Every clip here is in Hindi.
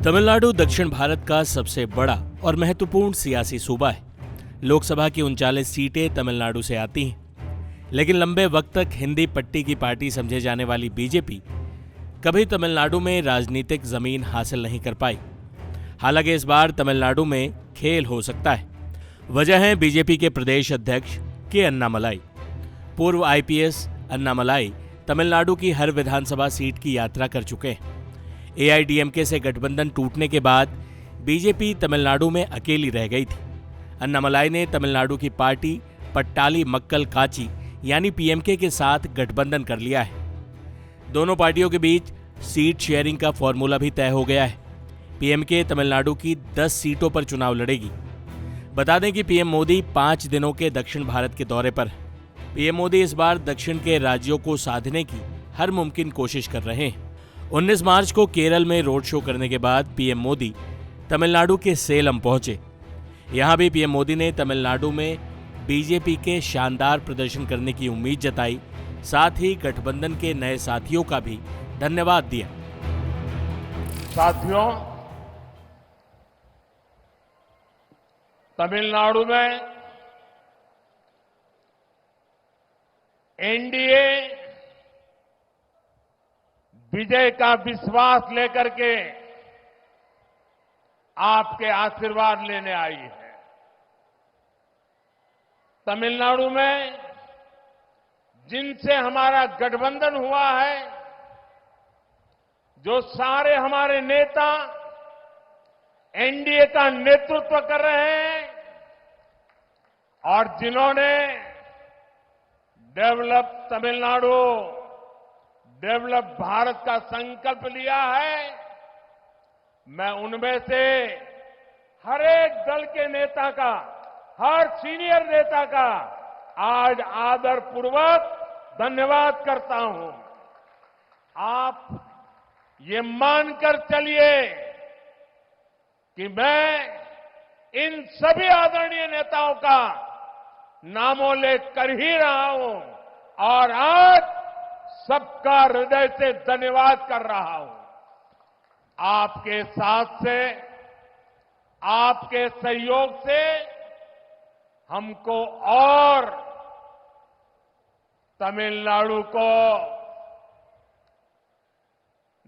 तमिलनाडु दक्षिण भारत का सबसे बड़ा और महत्वपूर्ण सियासी सूबा है। लोकसभा की 39 सीटें तमिलनाडु से आती हैं, लेकिन लंबे वक्त तक हिंदी पट्टी की पार्टी समझे जाने वाली बीजेपी कभी तमिलनाडु में राजनीतिक जमीन हासिल नहीं कर पाई। हालांकि इस बार तमिलनाडु में खेल हो सकता है। वजह है बीजेपी के प्रदेश अध्यक्ष के अन्नामलाई। पूर्व आईपीएस अन्नामलाई तमिलनाडु की हर विधानसभा सीट की यात्रा कर चुके हैं। एआईडीएमके से गठबंधन टूटने के बाद बीजेपी तमिलनाडु में अकेली रह गई थी। अन्नामलाई ने तमिलनाडु की पार्टी पट्टाली मक्कल काची यानी पीएमके के साथ गठबंधन कर लिया है। दोनों पार्टियों के बीच सीट शेयरिंग का फॉर्मूला भी तय हो गया है। पीएमके तमिलनाडु की 10 सीटों पर चुनाव लड़ेगी। बता दें कि पीएम मोदी 5 दिनों के दक्षिण भारत के दौरे पर है। पीएम मोदी इस बार दक्षिण के राज्यों को साधने की हर मुमकिन कोशिश कर रहे हैं। 19 मार्च को केरल में रोड शो करने के बाद पीएम मोदी तमिलनाडु के सेलम पहुंचे। यहां भी पीएम मोदी ने तमिलनाडु में बीजेपी के शानदार प्रदर्शन करने की उम्मीद जताई, साथ ही गठबंधन के नए साथियों का भी धन्यवाद दिया। साथियों, तमिलनाडु में एनडीए विजय का विश्वास लेकर के आपके आशीर्वाद लेने आई है। तमिलनाडु में जिनसे हमारा गठबंधन हुआ है, जो सारे हमारे नेता एनडीए का नेतृत्व कर रहे हैं और जिन्होंने डेवलप तमिलनाडु, डेवलप भारत का संकल्प लिया है, मैं उनमें से हर एक दल के नेता का, हर सीनियर नेता का आज आदरपूर्वक धन्यवाद करता हूं। आप ये मानकर चलिए कि मैं इन सभी आदरणीय नेताओं का नामोल्लेख कर ही रहा हूं और आज सबका हृदय से धन्यवाद कर रहा हूं। आपके साथ से, आपके सहयोग से हमको और तमिलनाडु को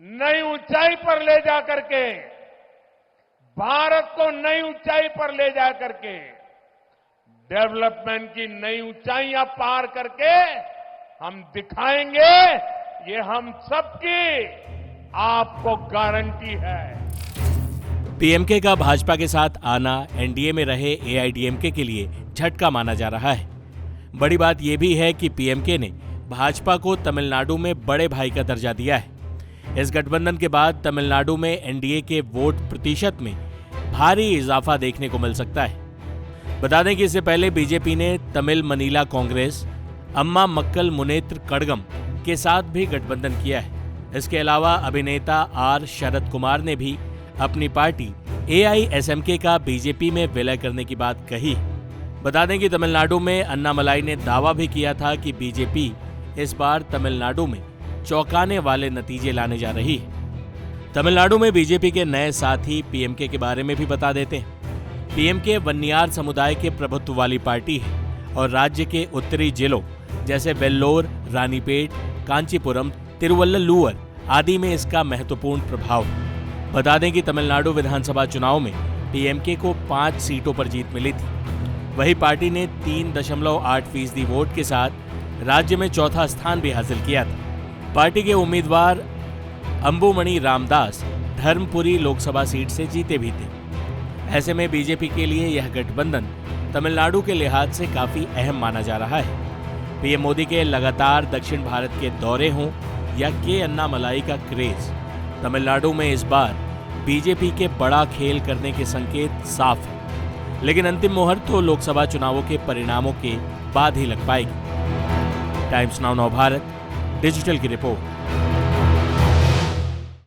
नई ऊंचाई पर ले जाकर के, भारत को नई ऊंचाई पर ले जाकर के, डेवलपमेंट की नई ऊंचाइयां पार करके हम दिखाएंगे, ये हम सबकी आपको गारंटी है। पीएमके का भाजपा के साथ आना एनडीए में रहे एआईडीएमके के लिए झटका माना जा रहा है। बड़ी बात यह भी है कि पीएमके ने भाजपा को तमिलनाडु में बड़े भाई का दर्जा दिया है। इस गठबंधन के बाद तमिलनाडु में एनडीए के वोट प्रतिशत में भारी इजाफा देखने को मिल सकता है। बता दें कि इससे पहले बीजेपी ने तमिल मनीला कांग्रेस अम्मा मक्कल मुनेत्र कड़गम के साथ भी गठबंधन किया है। इसके अलावा अभिनेता आर शरद कुमार ने भी अपनी पार्टी एआईएसएमके का बीजेपी में विलय करने की बात कही। बता दें कि तमिलनाडु में अन्नामलाई ने दावा भी किया था कि बीजेपी इस बार तमिलनाडु में चौंकाने वाले नतीजे लाने जा रही है। तमिलनाडु में बीजेपी के नए साथी पीएमके के बारे में भी बता देते हैं। पीएमके वन्नियार समुदाय के प्रभुत्व वाली पार्टी है और राज्य के उत्तरी जिलों जैसे वेल्लोर, रानीपेट, कांचीपुरम, तिरुवल्लुवर आदि में इसका महत्वपूर्ण प्रभाव है। बता दें कि तमिलनाडु विधानसभा चुनाव में पीएमके को 5 सीटों पर जीत मिली थी। वही पार्टी ने 3.8% वोट के साथ राज्य में चौथा स्थान भी हासिल किया था। पार्टी के उम्मीदवार अंबुमणि रामदास धर्मपुरी लोकसभा सीट से जीते भी थे। ऐसे में बीजेपी के लिए यह गठबंधन तमिलनाडु के लिहाज से काफी अहम माना जा रहा है। पीएम मोदी के लगातार दक्षिण भारत के दौरे हों या के अन्नामलाई का क्रेज, तमिलनाडु में इस बार बीजेपी के बड़ा खेल करने के संकेत साफ है। लेकिन अंतिम मोहर तो लोकसभा चुनावों के परिणामों के बाद ही लग पाएगी। टाइम्स नाउ नव भारत डिजिटल की रिपोर्ट।